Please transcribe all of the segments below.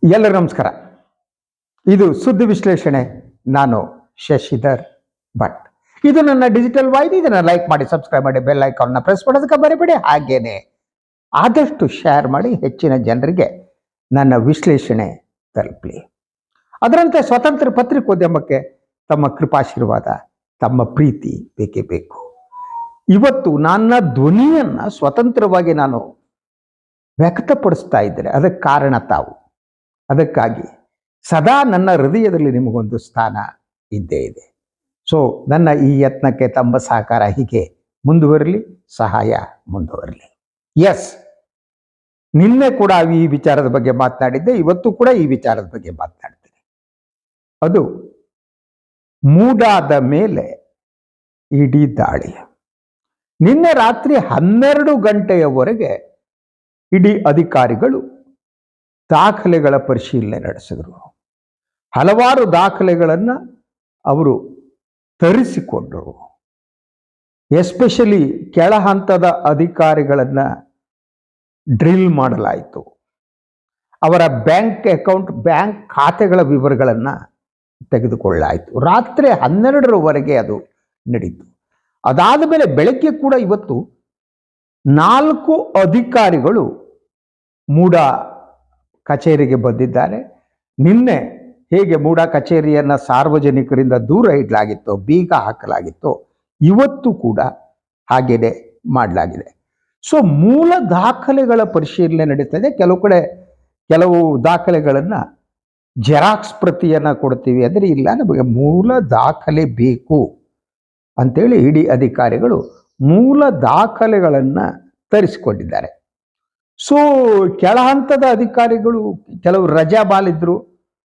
ಎಲ್ಲರಿಗೂ ನಮಸ್ಕಾರ. ಇದು ಸುದ್ದಿ ವಿಶ್ಲೇಷಣೆ. ನಾನು ಶಶಿಧರ್ ಭಟ್. ಇದು ನನ್ನ ಡಿಜಿಟಲ್ ವಾಹಿನಿ. ಇದನ್ನು ಲೈಕ್ ಮಾಡಿ, ಸಬ್ಸ್ಕ್ರೈಬ್ ಮಾಡಿ, ಬೆಲ್ ಐಕಾನ್ನ ಪ್ರೆಸ್ ಮಾಡೋದಕ್ಕೆ ಬರಬೇಡಿ. ಹಾಗೇನೆ ಆದಷ್ಟು ಶೇರ್ ಮಾಡಿ, ಹೆಚ್ಚಿನ ಜನರಿಗೆ ನನ್ನ ವಿಶ್ಲೇಷಣೆ ತಲುಪಲಿ. ಅದರಂತೆ ಸ್ವತಂತ್ರ ಪತ್ರಿಕೋದ್ಯಮಕ್ಕೆ ತಮ್ಮ ಕೃಪಾಶೀರ್ವಾದ, ತಮ್ಮ ಪ್ರೀತಿ ಬೇಕೇ ಬೇಕು. ಇವತ್ತು ನನ್ನ ಧ್ವನಿಯನ್ನು ಸ್ವತಂತ್ರವಾಗಿ ನಾನು ವ್ಯಕ್ತಪಡಿಸ್ತಾ ಇದ್ದೇನೆ. ಅದಕ್ಕೆ ಕಾರಣ ತಾವು. ಅದಕ್ಕಾಗಿ ಸದಾ ನನ್ನ ಹೃದಯದಲ್ಲಿ ನಿಮಗೊಂದು ಸ್ಥಾನ ಇದ್ದೇ ಇದೆ. ಸೊ ನನ್ನ ಈ ಯತ್ನಕ್ಕೆ ತಮ್ಮ ಸಹಕಾರ ಹೀಗೆ ಮುಂದುವರಲಿ, ಸಹಾಯ ಮುಂದುವರಲಿ. ಎಸ್, ನಿನ್ನೆ ಕೂಡ ಈ ವಿಚಾರದ ಬಗ್ಗೆ ಮಾತನಾಡಿದ್ದೆ, ಇವತ್ತು ಕೂಡ ಈ ವಿಚಾರದ ಬಗ್ಗೆ ಮಾತನಾಡ್ತೇನೆ. ಅದು ಮೂಡಾದ ಮೇಲೆ ಇಡೀ ದಾಳಿ. ನಿನ್ನೆ ರಾತ್ರಿ 12 ಗಂಟೆಯವರೆಗೆ ಇಡೀ ಅಧಿಕಾರಿಗಳು ದಾಖಲೆಗಳ ಪರಿಶೀಲನೆ ನಡೆಸಿದರು. ಹಲವಾರು ದಾಖಲೆಗಳನ್ನು ಅವರು ತರಿಸಿಕೊಂಡರು. ಎಸ್ಪೆಷಲಿ ಕೆಳ ಹಂತದ ಅಧಿಕಾರಿಗಳನ್ನು ಡ್ರಿಲ್ ಮಾಡಲಾಯಿತು. ಅವರ ಬ್ಯಾಂಕ್ ಅಕೌಂಟ್, ಬ್ಯಾಂಕ್ ಖಾತೆಗಳ ವಿವರಗಳನ್ನು ತೆಗೆದುಕೊಳ್ಳಲಾಯಿತು. ರಾತ್ರಿ 12ರವರೆಗೆ ಅದು ನಡೀತು. ಅದಾದ ಮೇಲೆ ಬೆಳಗ್ಗೆ ಕೂಡ ಇವತ್ತು 4 ಅಧಿಕಾರಿಗಳು ಮೂಡಾ ಕಚೇರಿಗೆ ಬಂದಿದ್ದಾರೆ. ನಿನ್ನೆ ಹೇಗೆ ಮೂಡಾ ಕಚೇರಿಯನ್ನು ಸಾರ್ವಜನಿಕರಿಂದ ದೂರ ಇಡಲಾಗಿತ್ತೋ, ಬೀಗ ಹಾಕಲಾಗಿತ್ತೋ, ಇವತ್ತು ಕೂಡ ಹಾಗೇನೆ ಮಾಡಲಾಗಿದೆ. ಸೊ ಮೂಲ ದಾಖಲೆಗಳ ಪರಿಶೀಲನೆ ನಡೀತದೆ. ಕೆಲವು ಕಡೆ ಕೆಲವು ದಾಖಲೆಗಳನ್ನು ಜೆರಾಕ್ಸ್ ಪ್ರತಿಯನ್ನು ಕೊಡ್ತೀವಿ ಅಂದರೆ, ಇಲ್ಲ ನಮಗೆ ಮೂಲ ದಾಖಲೆ ಬೇಕು ಅಂತೇಳಿ ಇಡೀ ಅಧಿಕಾರಿಗಳು ಮೂಲ ದಾಖಲೆಗಳನ್ನು ತರಿಸಿಕೊಂಡಿದ್ದಾರೆ. ಸೊ ಕೆಳ ಹಂತದ ಅಧಿಕಾರಿಗಳು ಕೆಲವು ರಜಾ ಬಾಲಿದ್ರು,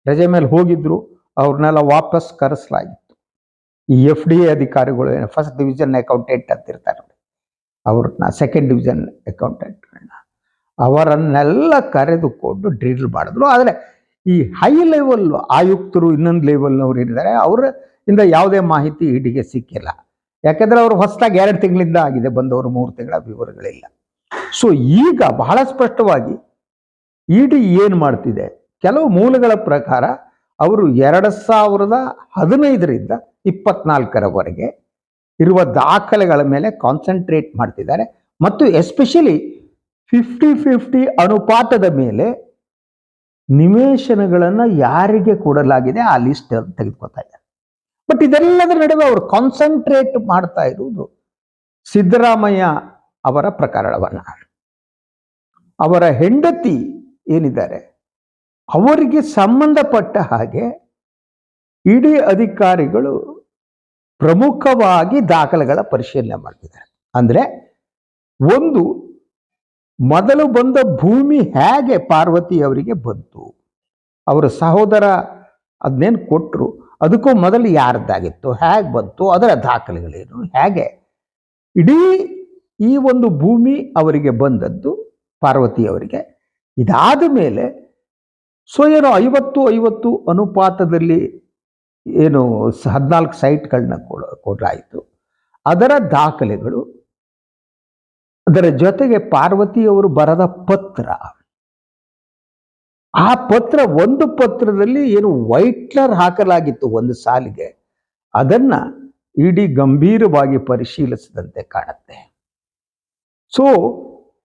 ರಜೆ ಮೇಲೆ ಹೋಗಿದ್ರು, ಅವ್ರನ್ನೆಲ್ಲ ವಾಪಸ್ ಕರೆಸಲಾಗಿತ್ತು. ಈ FDA ಅಧಿಕಾರಿಗಳು, ಫಸ್ಟ್ ಡಿವಿಷನ್ ಅಕೌಂಟೆಂಟ್ ಅಂತ ಇರ್ತಾರೆ, ಅವ್ರನ್ನ ಸೆಕೆಂಡ್ ಡಿವಿಷನ್ ಅಕೌಂಟೆಂಟ್ಗಳನ್ನ, ಅವರನ್ನೆಲ್ಲ ಕರೆದುಕೊಂಡು ಡ್ರಿಲ್ ಮಾಡಿದ್ರು. ಆದರೆ ಈ ಹೈ ಲೆವೆಲ್ ಆಯುಕ್ತರು, ಇನ್ನೊಂದು ಲೆವೆಲ್ನವ್ರು ಏನಿದ್ದಾರೆ, ಅವರಿಂದ ಯಾವುದೇ ಮಾಹಿತಿ ಇಡಿಗೆ ಸಿಕ್ಕಿಲ್ಲ. ಯಾಕೆಂದರೆ ಅವರು ಹೊಸದಾಗಿ 2 ತಿಂಗಳಿಂದ ಆಗಿದೆ ಬಂದವರು, 3 ತಿಂಗಳ ವಿವರಗಳಿಲ್ಲ. ಸೊ ಈಗ ಬಹಳ ಸ್ಪಷ್ಟವಾಗಿ ಇಡಿ ಏನು ಮಾಡ್ತಿದೆ, ಕೆಲವು ಮೂಲಗಳ ಪ್ರಕಾರ ಅವರು 2015ರಿಂದ 24ರವರೆಗೆ ಇರುವ ದಾಖಲೆಗಳ ಮೇಲೆ ಕಾನ್ಸಂಟ್ರೇಟ್ ಮಾಡ್ತಿದ್ದಾರೆ. ಮತ್ತು ಎಸ್ಪೆಷಲಿ 50-50 ಅನುಪಾತದ ಮೇಲೆ ನಿವೇಶನಗಳನ್ನು ಯಾರಿಗೆ ಕೊಡಲಾಗಿದೆ ಆ ಲಿಸ್ಟ್ ತೆಗೆದುಕೊತಾ ಇದ್ದಾರೆ. ಬಟ್ ಇದೆಲ್ಲದರ ನಡುವೆ ಅವರು ಕಾನ್ಸಂಟ್ರೇಟ್ ಮಾಡ್ತಾ ಇರುವುದು ಸಿದ್ದರಾಮಯ್ಯ ಅವರ ಪ್ರಕರಣವನ್ನು. ಅವರ ಹೆಂಡತಿ ಏನಿದ್ದಾರೆ ಅವರಿಗೆ ಸಂಬಂಧಪಟ್ಟ ಹಾಗೆ ಇಡೀ ಅಧಿಕಾರಿಗಳು ಪ್ರಮುಖವಾಗಿ ದಾಖಲೆಗಳ ಪರಿಶೀಲನೆ ಮಾಡ್ತಿದ್ದಾರೆ. ಅಂದರೆ ಒಂದು, ಮೊದಲು ಬಂದ ಭೂಮಿ ಹೇಗೆ ಪಾರ್ವತಿ ಅವರಿಗೆ ಬಂತು, ಅವರ ಸಹೋದರ ಅದನ್ನೇನು ಕೊಟ್ಟರು, ಅದಕ್ಕೂ ಮೊದಲು ಯಾರ್ದಾಗಿತ್ತು, ಹೇಗೆ ಬಂತು, ಅದರ ದಾಖಲೆಗಳೇನು, ಹೇಗೆ ಇಡೀ ಈ ಒಂದು ಭೂಮಿ ಅವರಿಗೆ ಬಂದದ್ದು ಪಾರ್ವತಿ ಅವರಿಗೆ. ಇದಾದ ಮೇಲೆ ಸೊ ಏನೋ 50-50 ಅನುಪಾತದಲ್ಲಿ ಏನು 14 ಸೈಟ್ಗಳನ್ನ ಕೊಡಲಾಯಿತು. ಅದರ ದಾಖಲೆಗಳು, ಅದರ ಜೊತೆಗೆ ಪಾರ್ವತಿಯವರು ಬರೆದ ಪತ್ರ, ಆ ಪತ್ರ, ಒಂದು ಪತ್ರದಲ್ಲಿ ಏನು ವೈಟ್ನರ್ ಹಾಕಲಾಗಿತ್ತು ಒಂದು ಸಾಲಿಗೆ, ಅದನ್ನ ಇಡಿ ಗಂಭೀರವಾಗಿ ಪರಿಶೀಲಿಸಿದಂತೆ ಕಾಣುತ್ತೆ. ಸೊ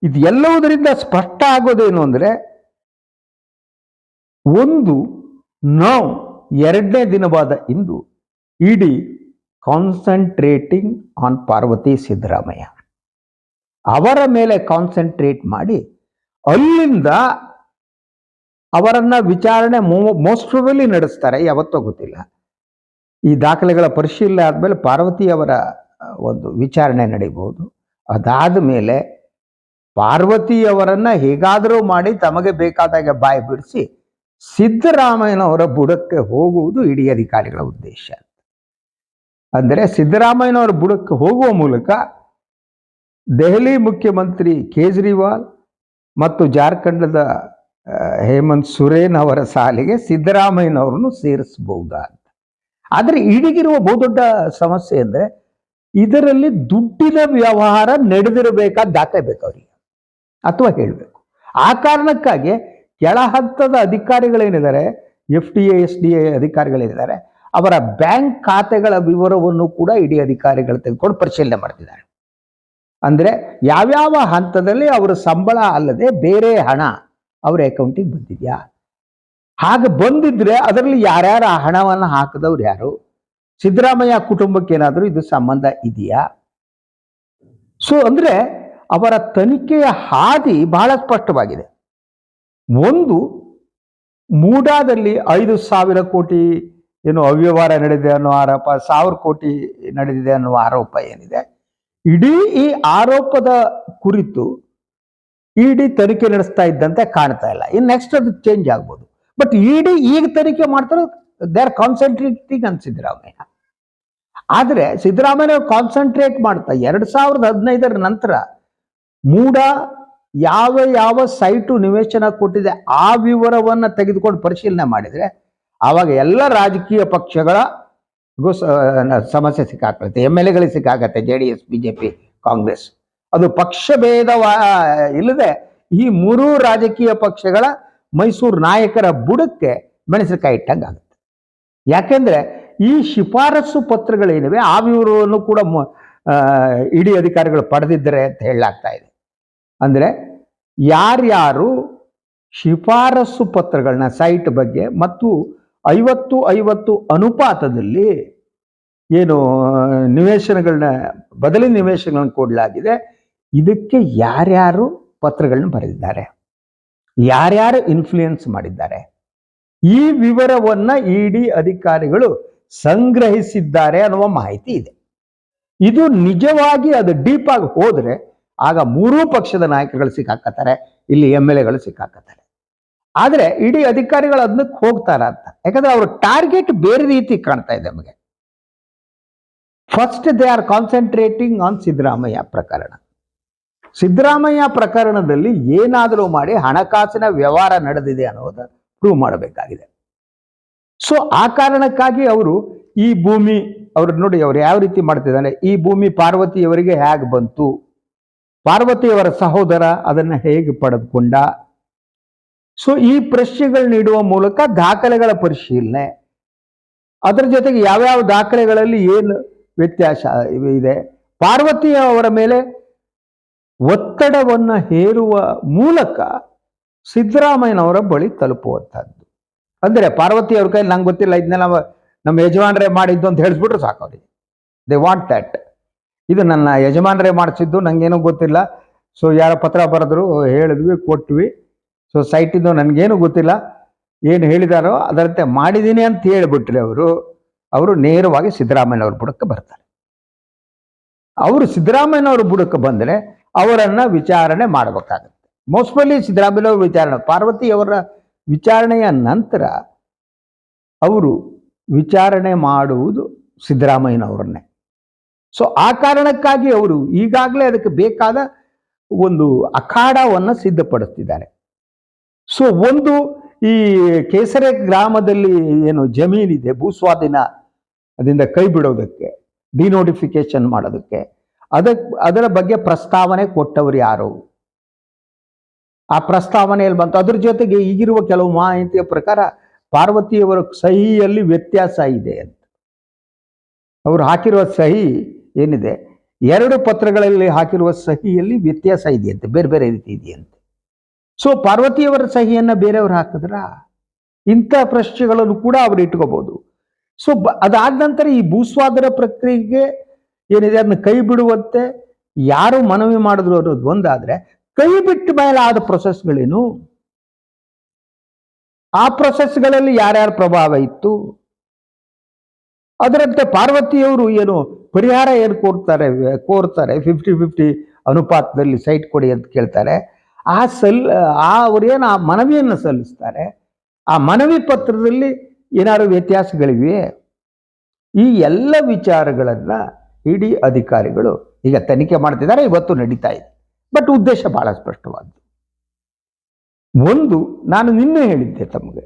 ಇದು ಎಲ್ಲವುದರಿಂದ ಸ್ಪಷ್ಟ ಆಗೋದೇನು ಅಂದರೆ, ಒಂದು, ನಾವು 2ನೇ ದಿನವಾದ ಇಂದು ಇಡಿ ಕಾನ್ಸಂಟ್ರೇಟಿಂಗ್ ಆನ್ ಪಾರ್ವತಿ ಸಿದ್ದರಾಮಯ್ಯ ಅವರ ಮೇಲೆ ಕಾನ್ಸಂಟ್ರೇಟ್ ಮಾಡಿ, ಅಲ್ಲಿಂದ ಅವರನ್ನ ವಿಚಾರಣೆ ಮೋಸ್ಟ್ ಪ್ರಾಬಬ್ಲಿ ನಡೆಸ್ತಾರೆ, ಯಾವತ್ತೋ ಗೊತ್ತಿಲ್ಲ. ಈ ದಾಖಲೆಗಳ ಪರಿಶೀಲನೆ ಆದಮೇಲೆ ಪಾರ್ವತಿ ಅವರ ಒಂದು ವಿಚಾರಣೆ ನಡೀಬಹುದು. ಅದಾದ ಮೇಲೆ ಪಾರ್ವತಿಯವರನ್ನ ಹೇಗಾದರೂ ಮಾಡಿ ತಮಗೆ ಬೇಕಾದಾಗ ಬಾಯಿ ಬಿಡಿಸಿ ಸಿದ್ದರಾಮಯ್ಯನವರ ಬುಡಕ್ಕೆ ಹೋಗುವುದು ಇಡೀ ಅಧಿಕಾರಿಗಳ ಉದ್ದೇಶ. ಅಂದರೆ ಸಿದ್ದರಾಮಯ್ಯನವರ ಬುಡಕ್ಕೆ ಹೋಗುವ ಮೂಲಕ ದೆಹಲಿ ಮುಖ್ಯಮಂತ್ರಿ ಕೇಜ್ರಿವಾಲ್ ಮತ್ತು ಜಾರ್ಖಂಡದ ಹೇಮಂತ್ ಸೊರೇನ್ ಅವರ ಸಾಲಿಗೆ ಸಿದ್ದರಾಮಯ್ಯನವರನ್ನು ಸೇರಿಸಬಹುದಾ ಅಂತ. ಆದರೆ ಇಡಿಗಿರುವ ಬಹುದೊಡ್ಡ ಸಮಸ್ಯೆ ಅಂದರೆ, ಇದರಲ್ಲಿ ದುಡ್ಡಿನ ವ್ಯವಹಾರ ನಡೆದಿರಬೇಕಾದ ದಾಖಲೆ ಬೇಕು ಅವರಿಗೆ, ಅಥವಾ ಹೇಳಬೇಕು. ಆ ಕಾರಣಕ್ಕಾಗಿ ಕೆಳ ಹಂತದ ಅಧಿಕಾರಿಗಳೇನಿದ್ದಾರೆ, FDA SDA ಅಧಿಕಾರಿಗಳೇನಿದ್ದಾರೆ, ಅವರ ಬ್ಯಾಂಕ್ ಖಾತೆಗಳ ವಿವರವನ್ನು ಕೂಡ ಇಡಿ ಅಧಿಕಾರಿಗಳು ತೆಗೆದುಕೊಂಡು ಪರಿಶೀಲನೆ ಮಾಡ್ತಿದ್ದಾರೆ. ಅಂದ್ರೆ ಯಾವ್ಯಾವ ಹಂತದಲ್ಲಿ ಅವರ ಸಂಬಳ ಅಲ್ಲದೆ ಬೇರೆ ಹಣ ಅವರ ಅಕೌಂಟಿಗೆ ಬಂದಿದ್ಯಾ, ಹಾಗೆ ಬಂದಿದ್ರೆ ಅದರಲ್ಲಿ ಯಾರ್ಯಾರು ಆ ಹಣವನ್ನು ಹಾಕಿದವ್ರು ಯಾರು, ಸಿದ್ದರಾಮಯ್ಯ ಕುಟುಂಬಕ್ಕೆ ಏನಾದರೂ ಇದು ಸಂಬಂಧ ಇದೆಯಾ? ಸೊ ಅಂದ್ರೆ ಅವರ ತನಿಖೆಯ ಹಾದಿ ಬಹಳ ಸ್ಪಷ್ಟವಾಗಿದೆ. ಒಂದು, ಮೂಡಾದಲ್ಲಿ 5,000 ಕೋಟಿ ಏನು ಅವ್ಯವಹಾರ ನಡೆದಿದೆ ಅನ್ನೋ ಆರೋಪ, 1,000 ಕೋಟಿ ನಡೆದಿದೆ ಅನ್ನುವ ಆರೋಪ ಏನಿದೆ, ಇಡೀ ಈ ಆರೋಪದ ಕುರಿತು ಇಡಿ ತನಿಖೆ ನಡೆಸ್ತಾ ಇದ್ದಂತೆ ಕಾಣ್ತಾ ಇಲ್ಲ. ಇನ್ ನೆಕ್ಸ್ಟ್ ಅದು ಚೇಂಜ್ ಆಗ್ಬೋದು. ಬಟ್ ಇಡಿ ಈಗ ತನಿಖೆ ಮಾಡ್ತಾರೆ, ದೇ ಆರ್ ಕಾನ್ಸಂಟ್ರೇಟಿಂಗ್ ಅಂತ ಸಿದ್ದರಾಮಯ್ಯ. ಆದ್ರೆ ಸಿದ್ದರಾಮಯ್ಯ ಕಾನ್ಸಂಟ್ರೇಟ್ ಮಾಡ್ತಾ 2015 ನಂತರ ಮೂಡ ಯಾವ ಸೈಟು ನಿವೇಶನ ಕೊಟ್ಟಿದೆ ಆ ವಿವರವನ್ನ ತೆಗೆದುಕೊಂಡು ಪರಿಶೀಲನೆ ಮಾಡಿದ್ರೆ ಆವಾಗ ಎಲ್ಲ ರಾಜಕೀಯ ಪಕ್ಷಗಳ ಸಮಸ್ಯೆ ಸಿಕ್ಕಾಕತ್ತೆ. MLAಗಳಿಗೆ ಸಿಕ್ಕಾಗತ್ತೆ, JDS BJP ಕಾಂಗ್ರೆಸ್. ಅದು ಪಕ್ಷ ಭೇದ ಇಲ್ಲದೆ ಈ 3 ರಾಜಕೀಯ ಪಕ್ಷಗಳ ಮೈಸೂರು ನಾಯಕರ ಬುಡಕ್ಕೆ ಮೆಣಸಿನಕಾಯಿ ಇಟ್ಟಂಗೆ ಆಗುತ್ತೆ. ಯಾಕೆಂದ್ರೆ ಈ ಶಿಫಾರಸು ಪತ್ರಗಳೇನಿವೆ ಆ ವಿವರವನ್ನು ಕೂಡ ಇಡಿ ಅಧಿಕಾರಿಗಳು ಪಡೆದಿದ್ದಾರೆ ಅಂತ ಹೇಳಲಾಗ್ತಾ ಇದೆ. ಅಂದ್ರೆ ಯಾರ್ಯಾರು ಶಿಫಾರಸು ಪತ್ರಗಳನ್ನ ಸೈಟ್ ಬಗ್ಗೆ ಮತ್ತು 50-50 ಅನುಪಾತದಲ್ಲಿ ಏನು ನಿವೇಶನಗಳನ್ನ ಬದಲಿ ನಿವೇಶನಗಳನ್ನ ಕೊಡಲಾಗಿದೆ, ಇದಕ್ಕೆ ಯಾರ್ಯಾರು ಪತ್ರಗಳನ್ನ ಬರೆದಿದ್ದಾರೆ, ಯಾರ್ಯಾರು ಇನ್ಫ್ಲೂಯೆನ್ಸ್ ಮಾಡಿದ್ದಾರೆ, ಈ ವಿವರವನ್ನ ಇಡಿ ಅಧಿಕಾರಿಗಳು ಸಂಗ್ರಹಿಸಿದ್ದಾರೆ ಅನ್ನುವ ಮಾಹಿತಿ ಇದೆ. ಇದು ನಿಜವಾಗಿ ಅದು ಡೀಪ್ ಆಗಿ ಹೋದ್ರೆ ಆಗ 3 ಪಕ್ಷದ ನಾಯಕಗಳು ಸಿಕ್ಕಾಕತ್ತಾರೆ, ಇಲ್ಲಿ MLAಗಳು ಸಿಕ್ಕಾಕತ್ತಾರೆ. ಆದ್ರೆ ಇಡಿ ಅಧಿಕಾರಿಗಳು ಅದಕ್ಕೆ ಹೋಗ್ತಾರ ಅಂತ, ಯಾಕಂದ್ರೆ ಅವ್ರ ಟಾರ್ಗೆಟ್ ಬೇರೆ ರೀತಿ ಕಾಣ್ತಾ ಇದೆ ನಮಗೆ. First they are concentrating on Siddaramaiah ಪ್ರಕರಣ. ಸಿದ್ದರಾಮಯ್ಯ ಪ್ರಕರಣದಲ್ಲಿ ಏನಾದರೂ ಮಾಡಿ ಹಣಕಾಸಿನ ವ್ಯವಹಾರ ನಡೆದಿದೆ ಅನ್ನೋದು ಪ್ರೂವ್ ಮಾಡಬೇಕಾಗಿದೆ. ಸೊ ಆ ಕಾರಣಕ್ಕಾಗಿ ಅವರು ಈ ಭೂಮಿ ಅವ್ರು ನೋಡಿ ಅವ್ರು ಯಾವ ರೀತಿ ಮಾಡ್ತಿದ್ದಾರೆ, ಈ ಭೂಮಿ ಪಾರ್ವತಿಯವರಿಗೆ ಹೇಗೆ ಬಂತು, ಪಾರ್ವತಿಯವರ ಸಹೋದರ ಅದನ್ನ ಹೇಗೆ ಪಡೆದುಕೊಂಡ. ಸೊ ಈ ಪ್ರಶ್ನೆಗಳು ನೀಡುವ ಮೂಲಕ ದಾಖಲೆಗಳ ಪರಿಶೀಲನೆ, ಅದರ ಜೊತೆಗೆ ಯಾವ್ಯಾವ ದಾಖಲೆಗಳಲ್ಲಿ ಏನು ವ್ಯತ್ಯಾಸ ಇದೆ, ಪಾರ್ವತಿಯವರ ಮೇಲೆ ಒತ್ತಡವನ್ನ ಹೇರುವ ಮೂಲಕ ಸಿದ್ದರಾಮಯ್ಯನವರ ಬಳಿ ತಲುಪುವಂಥದ್ದು. ಅಂದ್ರೆ ಪಾರ್ವತಿ ಅವ್ರ ಕೈ ನಂಗೆ ಗೊತ್ತಿಲ್ಲ, ಇದನ್ನೆಲ್ಲ ನಮ್ಮ ಯಜಮಾನರೇ ಮಾಡಿದ್ದು ಅಂತ ಹೇಳಿಸ್ಬಿಟ್ರೆ ಸಾಕು ಅವ್ರಿಗೆ. They want that. ಇದು ನನ್ನ ಯಜಮಾನರೇ ಮಾಡಿಸಿದ್ದು, ನಂಗೇನೂ ಗೊತ್ತಿಲ್ಲ. ಸೊ ಯಾರ ಪತ್ರ ಬರೆದ್ರು, ಹೇಳಿದ್ವಿ, ಕೊಟ್ವಿ. ಸೊ ಸೈಟಿಂದು ನನಗೇನು ಗೊತ್ತಿಲ್ಲ, ಏನು ಹೇಳಿದಾರೋ ಅದರಂತೆ ಮಾಡಿದ್ದೀನಿ ಅಂತ ಹೇಳಿಬಿಟ್ರೆ ಅವರು ನೇರವಾಗಿ ಸಿದ್ದರಾಮಯ್ಯನವ್ರ ಬುಡಕ್ಕೆ ಬರ್ತಾರೆ. ಅವರು ಸಿದ್ದರಾಮಯ್ಯನವ್ರ ಬುಡಕ್ಕೆ ಬಂದರೆ ಅವರನ್ನ ವಿಚಾರಣೆ ಮಾಡಬೇಕಾಗುತ್ತೆ. ಮೋಸ್ಟ್ಲಿ ಸಿದ್ದರಾಮಯ್ಯನವ್ರ ವಿಚಾರಣೆ, ಪಾರ್ವತಿಯವರ ವಿಚಾರಣೆಯ ನಂತರ ಅವರು ವಿಚಾರಣೆ ಮಾಡುವುದು ಸಿದ್ದರಾಮಯ್ಯನವರನ್ನೇ. ಸೊ ಆ ಕಾರಣಕ್ಕಾಗಿ ಅವರು ಈಗಾಗಲೇ ಅದಕ್ಕೆ ಬೇಕಾದ ಒಂದು ಅಖಾಡವನ್ನು ಸಿದ್ಧಪಡಿಸ್ತಿದ್ದಾರೆ. ಸೊ ಒಂದು, ಈ ಕೇಸರೆ ಗ್ರಾಮದಲ್ಲಿ ಏನು ಜಮೀನಿದೆ ಭೂಸ್ವಾಧೀನ ಅದರಿಂದ ಕೈ ಬಿಡೋದಕ್ಕೆ, ಡಿನೋಟಿಫಿಕೇಶನ್ ಮಾಡೋದಕ್ಕೆ, ಅದರ ಬಗ್ಗೆ ಪ್ರಸ್ತಾವನೆ ಕೊಟ್ಟವರು ಯಾರು, ಆ ಪ್ರಸ್ತಾವನೆಯಲ್ಲಿ ಬಂತು. ಅದ್ರ ಜೊತೆಗೆ ಈಗಿರುವ ಕೆಲವು ಮಾಹಿತಿಯ ಪ್ರಕಾರ ಪಾರ್ವತಿಯವರ ಸಹಿಯಲ್ಲಿ ವ್ಯತ್ಯಾಸ ಇದೆ ಅಂತ. ಅವರು ಹಾಕಿರುವ ಸಹಿ ಏನಿದೆ, 2 ಪತ್ರಗಳಲ್ಲಿ ಹಾಕಿರುವ ಸಹಿಯಲ್ಲಿ ವ್ಯತ್ಯಾಸ ಇದೆಯಂತೆ, ಬೇರೆ ಬೇರೆ ರೀತಿ ಇದೆಯಂತೆ. ಸೊ ಪಾರ್ವತಿಯವರ ಸಹಿಯನ್ನ ಬೇರೆಯವರು ಹಾಕಿದ್ರ, ಇಂಥ ಪ್ರಶ್ನೆಗಳನ್ನು ಕೂಡ ಅವರು ಇಟ್ಕೋಬಹುದು. ಸೊ ಅದಾದ ನಂತರ ಈ ಭೂಸ್ವಾಧೀನ ಪ್ರಕ್ರಿಯೆಗೆ ಏನಿದೆ ಅದನ್ನ ಕೈ ಬಿಡುವಂತೆ ಯಾರು ಮನವಿ ಮಾಡಿದ್ರು ಅನ್ನೋದು ಒಂದಾದ್ರೆ, ಕೈ ಬಿಟ್ಟ ಮೇಲೆ ಆದ ಪ್ರೊಸೆಸ್ಗಳೇನು, ಆ ಪ್ರೊಸೆಸ್ಗಳಲ್ಲಿ ಯಾರ್ಯಾರ ಪ್ರಭಾವ ಇತ್ತು, ಅದರಂತೆ ಪಾರ್ವತಿಯವರು ಏನು ಪರಿಹಾರ ಏನು ಕೋರ್ತಾರೆ 50-50 ಅನುಪಾತದಲ್ಲಿ ಸೈಟ್ ಕೊಡಿ ಅಂತ ಕೇಳ್ತಾರೆ. ಅವರೇನು ಆ ಮನವಿಯನ್ನು ಸಲ್ಲಿಸ್ತಾರೆ, ಆ ಮನವಿ ಪತ್ರದಲ್ಲಿ ಏನಾದ್ರು ವ್ಯತ್ಯಾಸಗಳಿವೆ, ಈ ಎಲ್ಲ ವಿಚಾರಗಳನ್ನ ಇಡಿ ಅಧಿಕಾರಿಗಳು ಈಗ ತನಿಖೆ ಮಾಡ್ತಿದ್ದಾರೆ, ಇವತ್ತು ನಡೀತಾ ಇದೆ. ಬಟ್ ಉದ್ದೇಶ ಬಹಳ ಸ್ಪಷ್ಟವಾದ್ದು. ಒಂದು, ನಾನು ನಿನ್ನೆ ಹೇಳಿದ್ದೆ ತಮಗೆ,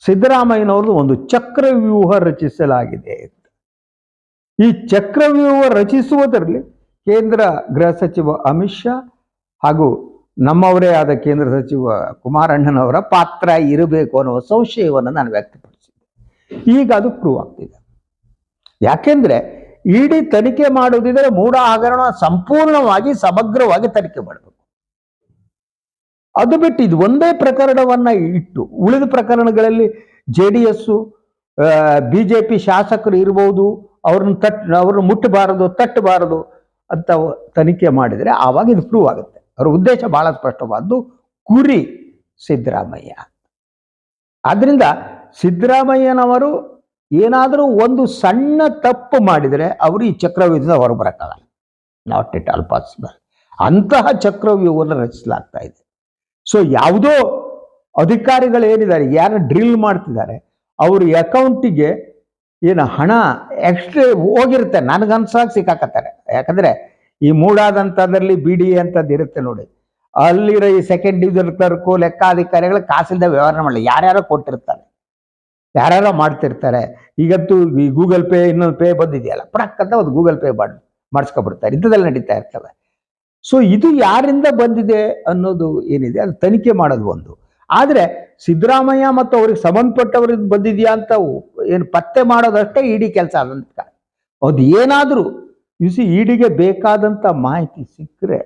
ಸಿದ್ದರಾಮಯ್ಯನವ್ರದ್ದು ಒಂದು ಚಕ್ರವ್ಯೂಹ ರಚಿಸಲಾಗಿದೆ ಅಂತ. ಈ ಚಕ್ರವ್ಯೂಹ ರಚಿಸುವುದರಲ್ಲಿ ಕೇಂದ್ರ ಗೃಹ ಸಚಿವ ಅಮಿತ್ ಶಾ ಹಾಗೂ ನಮ್ಮವರೇ ಆದ ಕೇಂದ್ರ ಸಚಿವ ಕುಮಾರಣ್ಣನವರ ಪಾತ್ರ ಇರಬೇಕು ಅನ್ನುವ ಸಂಶಯವನ್ನು ನಾನು ವ್ಯಕ್ತಪಡಿಸಿದ್ದೆ. ಈಗ ಅದು ಪ್ರೂವ್ ಆಗ್ತಿದೆ. ಯಾಕೆಂದ್ರೆ ಇಡಿ ತನಿಖೆ ಮಾಡುವುದಿದ್ರೆ ಮೂಢ ಹಗರಣ ಸಂಪೂರ್ಣವಾಗಿ ಸಮಗ್ರವಾಗಿ ತನಿಖೆ ಮಾಡಬೇಕು. ಅದು ಬಿಟ್ಟು ಇದು ಒಂದೇ ಪ್ರಕರಣವನ್ನ ಇಟ್ಟು ಉಳಿದ ಪ್ರಕರಣಗಳಲ್ಲಿ JDS BJP ಶಾಸಕರು ಇರಬಹುದು, ಅವ್ರನ್ನ ಮುಟ್ಟಬಾರದು, ತಟ್ಟಬಾರದು ಅಂತ ತನಿಖೆ ಮಾಡಿದರೆ ಆವಾಗ ಇದು ಪ್ರೂವ್ ಆಗುತ್ತೆ. ಅವರ ಉದ್ದೇಶ ಬಹಳ ಸ್ಪಷ್ಟವಾದ್ದು, ಗುರಿ ಸಿದ್ದರಾಮಯ್ಯ. ಆದ್ರಿಂದ ಸಿದ್ದರಾಮಯ್ಯನವರು ಏನಾದರೂ ಒಂದು ಸಣ್ಣ ತಪ್ಪು ಮಾಡಿದರೆ ಅವರು ಈ ಚಕ್ರವ್ಯೂಹದಿಂದ ಹೊರಬರಕ್ಕಾಗಲ್ಲ. Not it all possible. ಅಂತಹ ಚಕ್ರವ್ಯೂಹವನ್ನು ರಚಿಸಲಾಗ್ತಾ ಇದೆ. ಸೊ ಯಾವುದೋ ಅಧಿಕಾರಿಗಳು ಏನಿದ್ದಾರೆ, ಯಾರು ಡ್ರಿಲ್ ಮಾಡ್ತಿದ್ದಾರೆ, ಅವ್ರ ಅಕೌಂಟಿಗೆ ಏನು ಹಣ ಎಕ್ಸ್ಟ್ರಾ ಹೋಗಿರುತ್ತೆ, ನನಗನ್ಸಾಗ ಸಿಕ್ಕಾಕತ್ತಾರೆ. ಯಾಕಂದ್ರೆ ಈ ಮೂಡಾದಂಥದ್ರಲ್ಲಿ BDA ಅಂತದ್ದು ಇರುತ್ತೆ ನೋಡಿ, ಅಲ್ಲಿರೋ ಈ ಸೆಕೆಂಡ್ ಡಿವಿಷನ್ ಕ್ಲರ್ಕು ಲೆಕ್ಕಾಧಿಕಾರಿಗಳು ಕಾಸಿಂದ ವ್ಯವಹಾರ ಮಾಡಲಿ, ಯಾರ್ಯಾರೋ ಕೊಟ್ಟಿರ್ತಾರೆ, ಯಾರ್ಯಾರೋ ಮಾಡ್ತಿರ್ತಾರೆ. ಈಗಂತೂ ಈ ಗೂಗಲ್ ಪೇ ಇನ್ನೊಂದು ಪೇ ಬಂದಿದೆಯಲ್ಲ, ಪಡಕ್ ಅಂತ ಒಂದು ಗೂಗಲ್ ಪೇ ಮಾಡಿಸ್ಕೊಬಿಡ್ತಾರೆ. ಇಂಥದ್ದಲ್ಲಿ ನಡೀತಾ ಇರ್ತವೆ. ಸೊ ಇದು ಯಾರಿಂದ ಬಂದಿದೆ ಅನ್ನೋದು ಏನಿದೆ ಅದು ತನಿಖೆ ಮಾಡೋದು ಒಂದು. ಆದರೆ ಸಿದ್ದರಾಮಯ್ಯ ಮತ್ತು ಅವ್ರಿಗೆ ಸಂಬಂಧಪಟ್ಟವ್ರಿಗೆ ಬಂದಿದೆಯಾ ಅಂತ ಏನು ಪತ್ತೆ ಮಾಡೋದಷ್ಟೇ ಇಡಿ ಕೆಲಸ ಆದಂತ. ಅದು ಏನಾದರೂ ಇಡಿಗೆ ಬೇಕಾದಂಥ ಮಾಹಿತಿ ಸಿಕ್ಕರೆ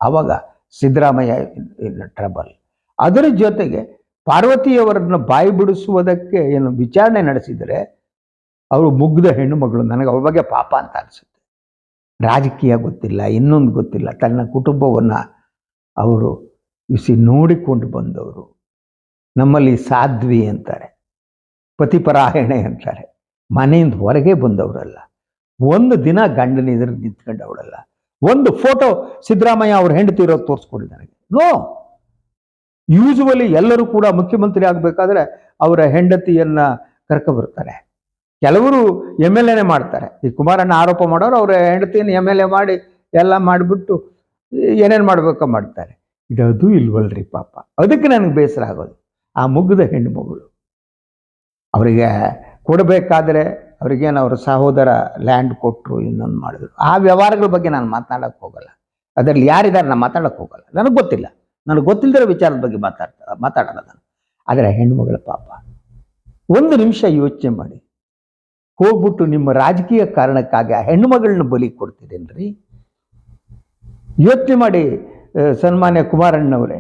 ಅವಾಗ ಸಿದ್ದರಾಮಯ್ಯ ಟ್ರಬಲ್. ಅದರ ಜೊತೆಗೆ ಪಾರ್ವತಿಯವರನ್ನ ಬಾಯಿ ಬಿಡಿಸುವುದಕ್ಕೆ ಏನು ವಿಚಾರಣೆ ನಡೆಸಿದರೆ ಅವರು ಮುಗ್ಧ ಹೆಣ್ಣು ಮಗಳು, ನನಗೆ ಅವ್ರ ಬಗ್ಗೆ ಪಾಪ ಅಂತ ಅನಿಸುತ್ತೆ. ರಾಜಕೀಯ ಗೊತ್ತಿಲ್ಲ, ಇನ್ನೊಂದು ಗೊತ್ತಿಲ್ಲ, ತನ್ನ ಕುಟುಂಬವನ್ನು ಅವರು ನೋಡಿಕೊಂಡು ಬಂದವರು. ನಮ್ಮಲ್ಲಿ ಸಾಧ್ವಿ ಅಂತಾರೆ, ಪತಿಪರಾಯಣೆ ಅಂತಾರೆ, ಮನೆಯಿಂದ ಹೊರಗೆ ಬಂದವರಲ್ಲ, ಒಂದು ದಿನ ಗಂಡನ ಎದುರು ನಿಂತ್ಕೊಂಡವಳಲ್ಲ. ಒಂದು ಫೋಟೋ ಸಿದ್ದರಾಮಯ್ಯ ಅವ್ರ ಹೆಂಡತಿ ಇರೋದು ತೋರಿಸ್ಕೊಡಿ ನನಗೆ. ನೋ, ಯೂಶುವಲಿ ಎಲ್ಲರೂ ಕೂಡ ಮುಖ್ಯಮಂತ್ರಿ ಆಗಬೇಕಾದ್ರೆ ಅವರ ಹೆಂಡತಿಯನ್ನ ಕರ್ಕೊಬರ್ತಾರೆ. ಕೆಲವರು MLA ಮಾಡ್ತಾರೆ. ಈ ಕುಮಾರಣ್ಣ ಆರೋಪ ಮಾಡೋರು ಅವರ ಹೆಂಡತಿಯನ್ನು MLA ಮಾಡಿ ಎಲ್ಲ ಮಾಡಿಬಿಟ್ಟು ಏನೇನು ಮಾಡ್ಬೇಕೋ ಮಾಡ್ತಾರೆ. ಇದದು ಇಲ್ವಲ್ರಿ ಪಾಪ. ಅದಕ್ಕೆ ನನಗೆ ಬೇಸರ ಆಗೋದು. ಆ ಮುಗ್ಧ ಹೆಣ್ಣು ಮಗಳು ಅವರಿಗೆ ಕೊಡಬೇಕಾದ್ರೆ ಅವ್ರಿಗೇನು ಅವ್ರ ಸಹೋದರ ಲ್ಯಾಂಡ್ ಕೊಟ್ಟರು, ಇನ್ನೊಂದು ಮಾಡಿದ್ರು. ಆ ವ್ಯವಹಾರಗಳ ಬಗ್ಗೆ ನಾನು ಮಾತನಾಡೋಕ್ಕೆ ಹೋಗಲ್ಲ. ಅದರಲ್ಲಿ ಯಾರಿದ್ದಾರೆ ನಾನು ಮಾತಾಡೋಕ್ಕೆ ಹೋಗಲ್ಲ. ನನಗೆ ಗೊತ್ತಿಲ್ಲ, ನನಗೆ ಗೊತ್ತಿಲ್ಲದಿರೋ ವಿಚಾರದ ಬಗ್ಗೆ ಮಾತಾಡೋಣ ನಾನು. ಆದರೆ ಹೆಣ್ಣುಮಗಳ ಪಾಪ, ಒಂದು ನಿಮಿಷ ಯೋಚನೆ ಮಾಡಿ. ಹೋಗ್ಬಿಟ್ಟು ನಿಮ್ಮ ರಾಜಕೀಯ ಕಾರಣಕ್ಕಾಗಿ ಆ ಹೆಣ್ಣು ಮಗಳನ್ನ ಬಲಿ ಕೊಡ್ತೀರೇನ್ರಿ? ಯೋಚನೆ ಮಾಡಿ ಸನ್ಮಾನ್ಯ ಕುಮಾರಣ್ಣವರೇ,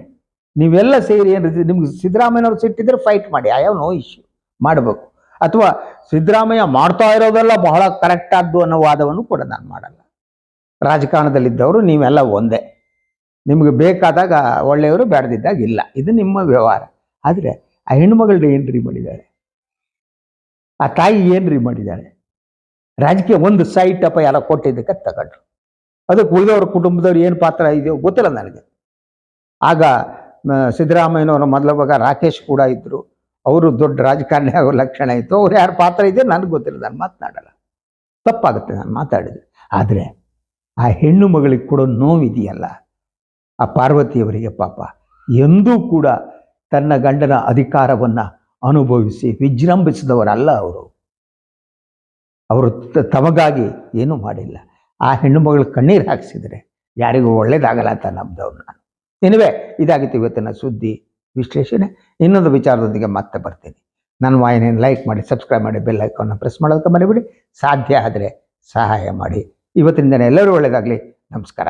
ನೀವೆಲ್ಲ ಸೇರಿ ಏನು ನಿಮ್ಗೆ ಸಿದ್ದರಾಮಯ್ಯನವ್ರು ಸಿಟ್ಟಿದ್ರೆ ಫೈಟ್ ಮಾಡಿ, ಐ ಹ್ಯಾವ್ ನೋ ಇಶ್ಯೂ, ಮಾಡಬೇಕು. ಅಥವಾ ಸಿದ್ದರಾಮಯ್ಯ ಮಾಡ್ತಾ ಇರೋದೆಲ್ಲ ಬಹಳ ಕರೆಕ್ಟ್ ಆದ್ದು ಅನ್ನೋ ವಾದವನ್ನು ಕೂಡ ನಾನು ಮಾಡಲ್ಲ. ರಾಜಕಾರಣದಲ್ಲಿದ್ದವರು ನೀವೆಲ್ಲ ಒಂದೇ, ನಿಮ್ಗೆ ಬೇಕಾದಾಗ ಒಳ್ಳೆಯವರು, ಬೇಡದಿದ್ದಾಗ ಇಲ್ಲ, ಇದು ನಿಮ್ಮ ವ್ಯವಹಾರ. ಆದರೆ ಆ ಹೆಣ್ಣುಮಗಳನ್ನ ಏನ್ರಿ ಮಾಡಿದ್ದಾಳೆ, ಆ ತಾಯಿ ಏನ್ರಿ ಮಾಡಿದ್ದಾಳೆ? ರಾಜಕೀಯ ಒಂದು ಸೈಟ್ ಅಪ್ಪ ಯಾರೋ ಕೊಟ್ಟಿದ್ದಕ್ಕೆ ತಗೊಂಡ್ರು. ಅದಕ್ಕೆ ಉಳಿದವ್ರ ಕುಟುಂಬದವ್ರು ಏನು ಪಾತ್ರ ಇದೆಯೋ ಗೊತ್ತಿಲ್ಲ ನನಗೆ. ಆಗ ಸಿದ್ದರಾಮಯ್ಯನವರ ಮೊದಲ ಭಾಗ ರಾಕೇಶ್ ಕೂಡ ಇದ್ದರು, ಅವರು ದೊಡ್ಡ ರಾಜಕಾರಣಿ ಆಗೋ ಲಕ್ಷಣ ಇತ್ತು. ಅವ್ರು ಯಾರು ಪಾತ್ರ ಇದೆಯೋ ನನಗೆ ಗೊತ್ತಿಲ್ಲ, ನಾನು ಮಾತನಾಡಲ್ಲ, ತಪ್ಪಾಗುತ್ತೆ ನಾನು ಮಾತಾಡಿದೆ. ಆದರೆ ಆ ಹೆಣ್ಣು ಮಗಳಿಗೆ ಕೊಡೋ ನೋವಿದೆಯಲ್ಲ, ಆ ಪಾರ್ವತಿಯವರಿಗೆ ಪಾಪ ಎಂದೂ ಕೂಡ ತನ್ನ ಗಂಡನ ಅಧಿಕಾರವನ್ನು ಅನುಭವಿಸಿ ವಿಜೃಂಭಿಸಿದವರಲ್ಲ ಅವರು. ಅವರು ತಮಗಾಗಿ ಏನೂ ಮಾಡಿಲ್ಲ. ಆ ಹೆಣ್ಣು ಮಗಳು ಕಣ್ಣೀರು ಹಾಕಿಸಿದರೆ ಯಾರಿಗೂ ಒಳ್ಳೇದಾಗಲ್ಲ ಅಂತ ನಂಬಿದವ್ರು ನಾನು. ಎನಿವೆ, ಇದಾಗಿತ್ತು ಇವತ್ತಿನ ಸುದ್ದಿ ವಿಶ್ಲೇಷಣೆ. ಇನ್ನೊಂದು ವಿಚಾರದೊಂದಿಗೆ ಮತ್ತೆ ಬರ್ತೀನಿ. ನನ್ನ ವಾಹಿನಿಯನ್ನು ಲೈಕ್ ಮಾಡಿ, ಸಬ್ಸ್ಕ್ರೈಬ್ ಮಾಡಿ, ಬೆಲ್ ಐಕಾನ್ನ ಪ್ರೆಸ್ ಮಾಡೋದಕ್ಕೆ ಮರಿಬೇಡಿ. ಸಾಧ್ಯ ಆದರೆ ಸಹಾಯ ಮಾಡಿ. ಇವತ್ತಿನ ದಿನ ಎಲ್ಲರೂ ಒಳ್ಳೆಯದಾಗಲಿ. ನಮಸ್ಕಾರ.